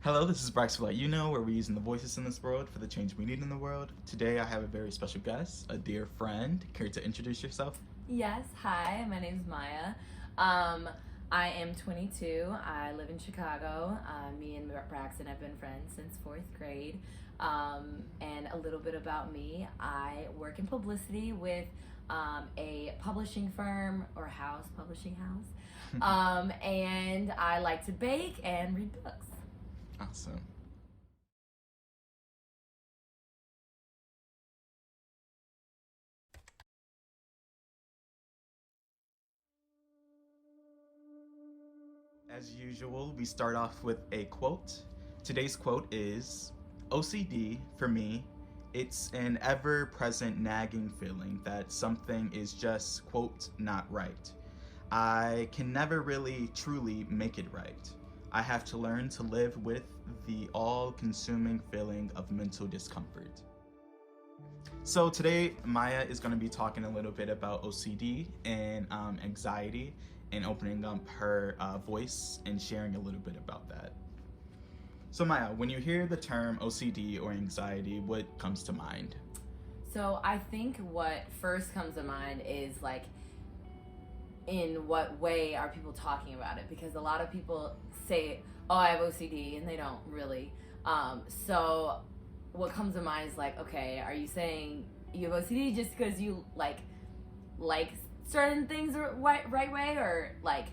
Hello, this is Brax for Let You Know, where we're using the voices in this world for the change we need in the world. Today I have a very special guest, a dear friend. Care to introduce yourself? Yes, hi, my name's Maya. I am 22. I live in Chicago. Me and Braxton have been friends since fourth grade. And a little bit about me, I work in publicity with a publishing firm or publishing house. And I like to bake and read books. Awesome. As usual, we start off with a quote. Today's quote is, OCD, for me, it's an ever-present nagging feeling that something is just, quote, not right. I can never really, truly make it right. I have to learn to live with the all-consuming feeling of mental discomfort. So today, Maya is going to be talking a little bit about OCD and anxiety and opening up her voice and sharing a little bit about that. So Maya, when you hear the term OCD or anxiety, what comes to mind? So I think what first comes to mind is like, in what way are people talking about it? Because a lot of people say, oh, I have OCD, and they don't really. So what comes to mind is like, okay, are you saying you have OCD just because you like certain things the right way, or like,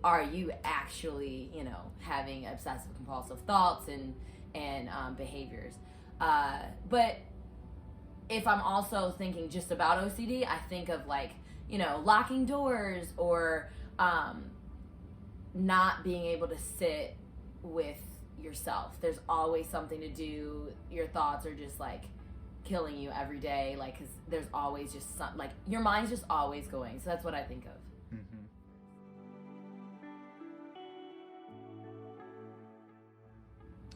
are you actually, having obsessive compulsive thoughts and behaviors? But if I'm also thinking just about OCD, I think of like, locking doors or not being able to sit with yourself. There's always something to do. Your thoughts are just like killing you every day, like, because there's always just like your mind's just always going. So that's what I think of. Mm-hmm.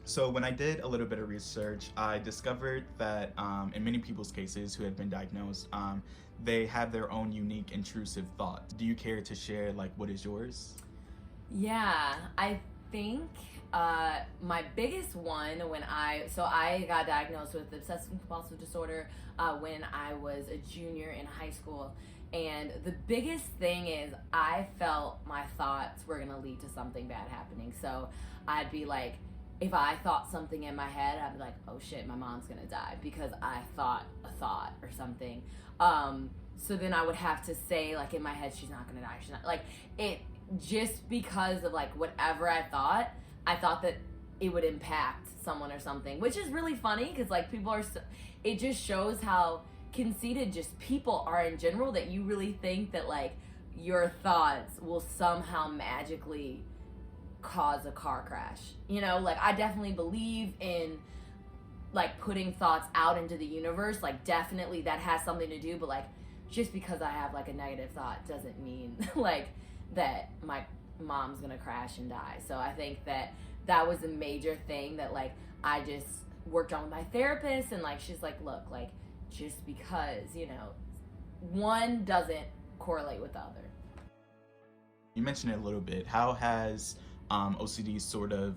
So when I did a little bit of research, I discovered that in many people's cases who have been diagnosed, they have their own unique intrusive thought. Do you care to share like what is yours? Yeah, I think my biggest one when I got diagnosed with obsessive compulsive disorder when I was a junior in high school. And the biggest thing is I felt my thoughts were gonna lead to something bad happening. So I'd be like, if I thought something in my head, I'd be like, oh shit, my mom's gonna die because I thought a thought or something. So then I would have to say, like, in my head, she's not gonna die. She's not, like, it, just because of like whatever I thought that it would impact someone or something, which is really funny because like people are it just shows how conceited just people are in general, that you really think that like your thoughts will somehow magically cause a car crash. Like, I definitely believe in like putting thoughts out into the universe, like definitely that has something to do, but like just because I have like a negative thought doesn't mean like that my mom's gonna crash and die. So I think that was a major thing that like I just worked on with my therapist, and like she's like, look, like just because one doesn't correlate with the other. You mentioned it a little bit. How has OCD sort of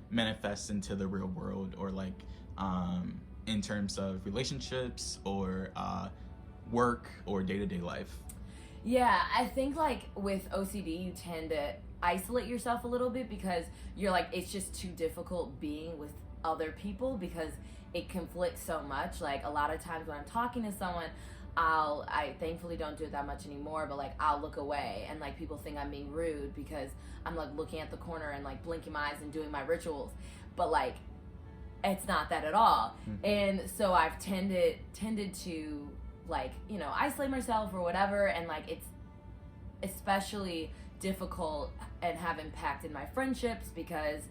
manifests into the real world, or like in terms of relationships or work or day-to-day life? Yeah, I think like with OCD, you tend to isolate yourself a little bit because you're like, it's just too difficult being with other people because it conflicts so much. Like a lot of times when I'm talking to someone, I thankfully don't do it that much anymore, but like I'll look away and like people think I'm being rude because I'm like looking at the corner and like blinking my eyes and doing my rituals, but like it's not that at all. Mm-hmm. And so I've tended to like isolate myself or whatever, and like it's especially difficult and have impacted my friendships because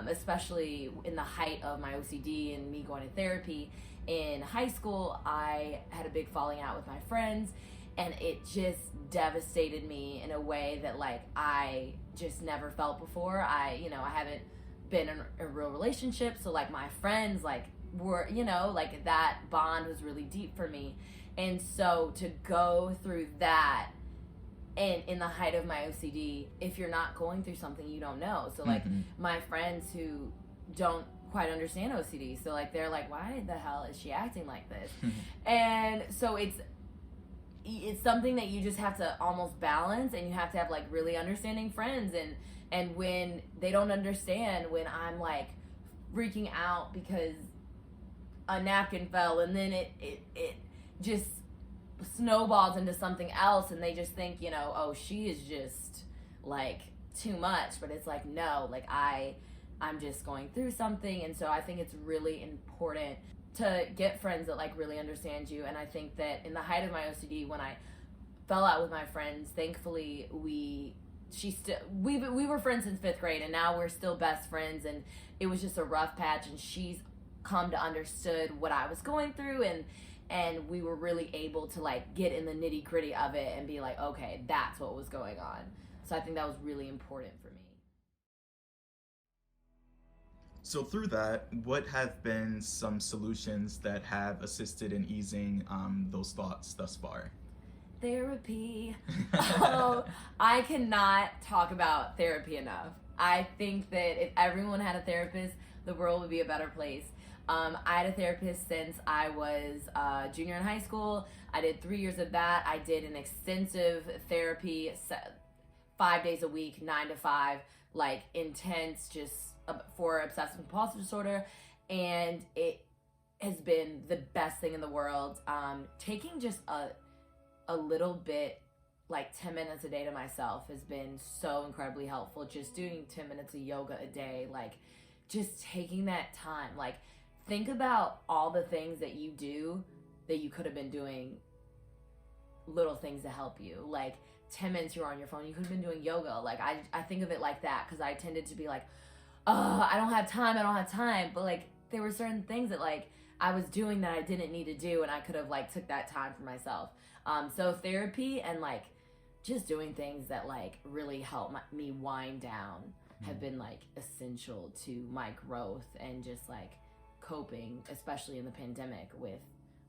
especially in the height of my OCD and me going to therapy in high school, I had a big falling out with my friends, and it just devastated me in a way that like I just never felt before. I haven't been in a real relationship, so like my friends like were, like that bond was really deep for me. And so to go through that and in the height of my OCD, if you're not going through something, you don't know. So like my friends who don't quite understand OCD, so like they're like, why the hell is she acting like this? And so it's something that you just have to almost balance, and you have to have like really understanding friends, and when they don't understand, when I'm like freaking out because a napkin fell, and then it just snowballs into something else, and they just think, oh, she is just like too much. But it's like, no, like I'm just going through something. And so I think it's really important to get friends that like really understand you. And I think that in the height of my OCD, when I fell out with my friends, thankfully we were friends since 5th grade, and now we're still best friends. And it was just a rough patch, and she's come to understood what I was going through, and we were really able to like get in the nitty gritty of it and be like, okay, that's what was going on. So I think that was really important for me. So through that, what have been some solutions that have assisted in easing those thoughts thus far? Therapy. Oh, I cannot talk about therapy enough. I think that if everyone had a therapist, the world would be a better place. I had a therapist since I was junior in high school. I did 3 years of that. I did an extensive therapy, 5 days a week, 9 to 5, like intense, just for obsessive compulsive disorder. And it has been the best thing in the world. Taking just a little bit, like 10 minutes a day to myself has been so incredibly helpful. Just doing 10 minutes of yoga a day, like just taking that time. Like, think about all the things that you do that you could have been doing, little things to help you. Like 10 minutes you're on your phone, you could have been doing yoga. Like I think of it like that, because I tended to be like, I don't have time. But like there were certain things that like I was doing that I didn't need to do, and I could have like took that time for myself. So therapy and like just doing things that like really help me wind down have been like essential to my growth and just like coping, especially in the pandemic with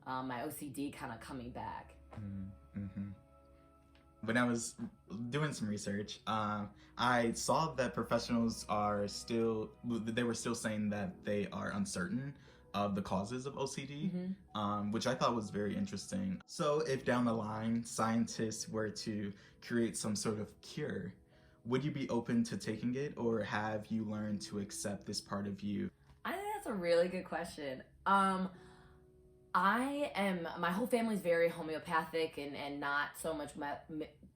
my OCD kind of coming back. When I was doing some research, I saw that professionals were still saying that they are uncertain of the causes of OCD, which I thought was very interesting. So if down the line scientists were to create some sort of cure, would you be open to taking it, or have you learned to accept this part of you? I think that's a really good question. My whole family's very homeopathic and not so much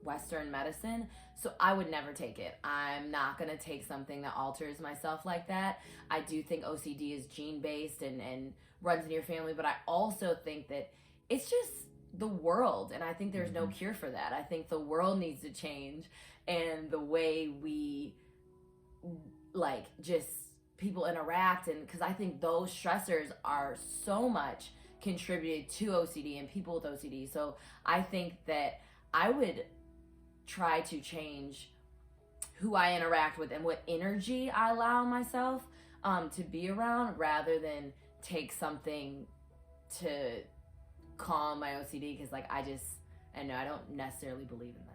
Western medicine, so I would never take it. I'm not gonna take something that alters myself like that. I do think OCD is gene-based and runs in your family, but I also think that it's just the world, and I think there's no cure for that. I think the world needs to change, and the way we like just people interact, and because I think those stressors are so much contributed to OCD and people with OCD. So I think that I would try to change who I interact with and what energy I allow myself to be around, rather than take something to calm my OCD, because like I don't necessarily believe in that.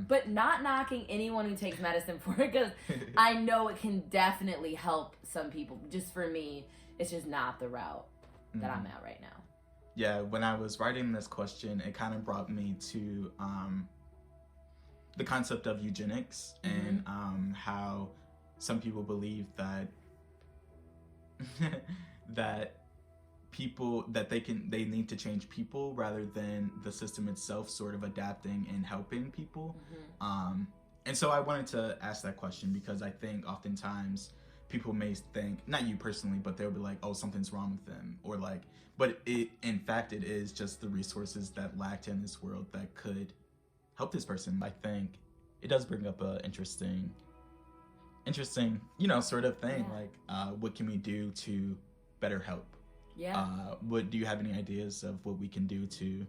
But not knocking anyone who takes medicine for it, because I know it can definitely help some people. Just for me, it's just not the route that I'm at right now. Yeah, when I was writing this question, it kind of brought me to the concept of eugenics and how some people believe that they need to change people rather than the system itself sort of adapting and helping people. And so I wanted to ask that question because I think oftentimes people may think, not you personally, but they'll be like, oh, something's wrong with them, or like, but in fact it is just the resources that lacked in this world that could help this person. I think it does bring up a interesting, sort of thing. Like, what can we do to better help? Do you have any ideas of what we can do to?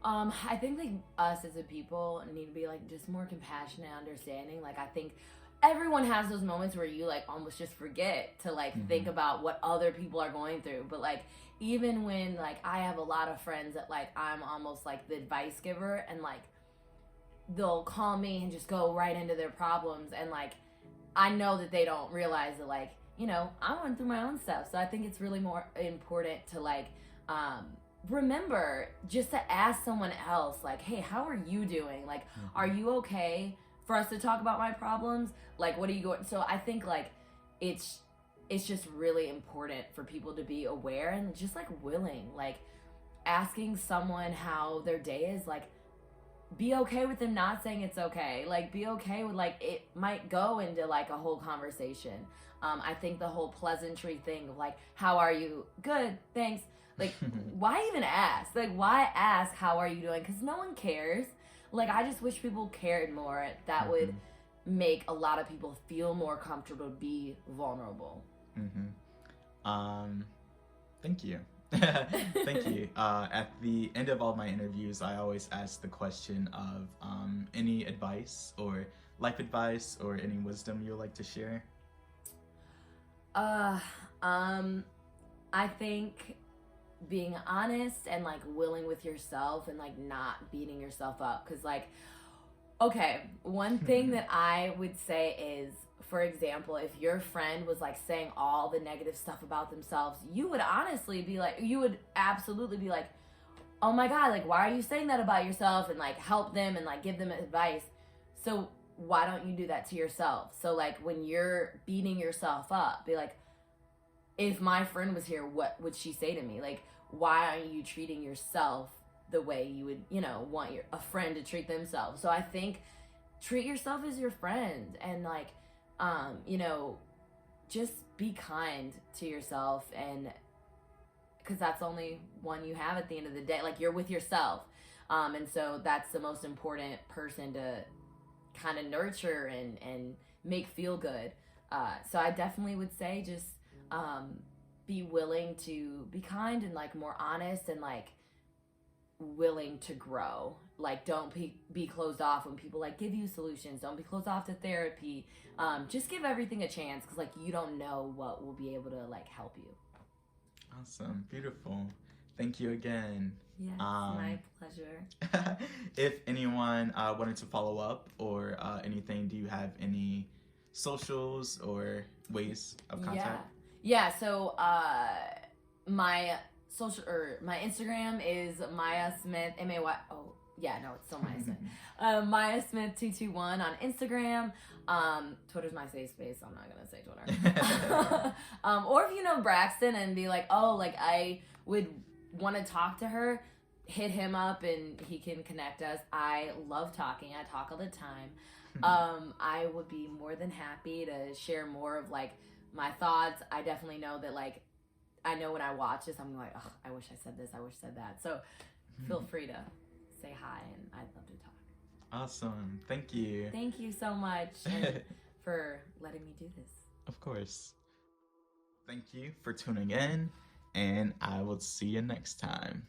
I think like us as a people need to be like just more compassionate and understanding. Like I think everyone has those moments where you like almost just forget to like think about what other people are going through. But like even when like I have a lot of friends that like I'm almost like the advice giver, and like they'll call me and just go right into their problems, and like I know that they don't realize that like, you know, I went through my own stuff. So I think it's really more important to like remember just to ask someone else like, hey, how are you doing? Like, are you okay for us to talk about my problems? Like, what are you going? So I think like it's just really important for people to be aware and just like willing, like asking someone how their day is, like be okay with them not saying it's okay. Like be okay with like it might go into like a whole conversation. I think the whole pleasantry thing of like, how are you? Good, thanks. Like, why even ask? Like, why ask how are you doing? Because no one cares. Like, I just wish people cared more. That would make a lot of people feel more comfortable to be vulnerable. Thank you. Thank you. At the end of all my interviews, I always ask the question of any advice or life advice or any wisdom you'd like to share. I think being honest and like willing with yourself and like not beating yourself up, because like, okay, one thing that I would say is, for example, if your friend was like saying all the negative stuff about themselves, you would honestly be like, you would absolutely be like, oh my God, like why are you saying that about yourself, and like help them and like give them advice. So why don't you do that to yourself? So like when you're beating yourself up, be like, if my friend was here, what would she say to me? Like, why aren't you treating yourself the way you would, you know, want a friend to treat themselves? So I think treat yourself as your friend, and like, you know, just be kind to yourself, and because that's the only one you have at the end of the day. Like you're with yourself. And so that's the most important person to kind of nurture and make feel good. So I definitely would say just, be willing to be kind and like more honest and like willing to grow. Like don't be closed off when people like give you solutions. Don't be closed off to therapy. Just give everything a chance, because like you don't know what will be able to like help you. Awesome. Beautiful. Thank you again. Yes, my pleasure. If anyone wanted to follow up or anything, do you have any socials or ways of contact? Yeah, so my social or my Instagram is Maya Smith, M-A-Y, oh yeah, no, it's still Maya Smith. Maya Smith 221 on Instagram. Twitter's my safe space, so I'm not gonna say Twitter. Or if you know Braxton and be like, oh, like I would want to talk to her, hit him up and he can connect us. I love talking. I talk all the time. I would be more than happy to share more of like my thoughts. I definitely know that like, I know when I watch this, I'm like, oh, I wish I said this, I wish I said that. So feel free to say hi, and I'd love to talk. Awesome. Thank you. Thank you so much and for letting me do this. Of course. Thank you for tuning in, and I will see you next time.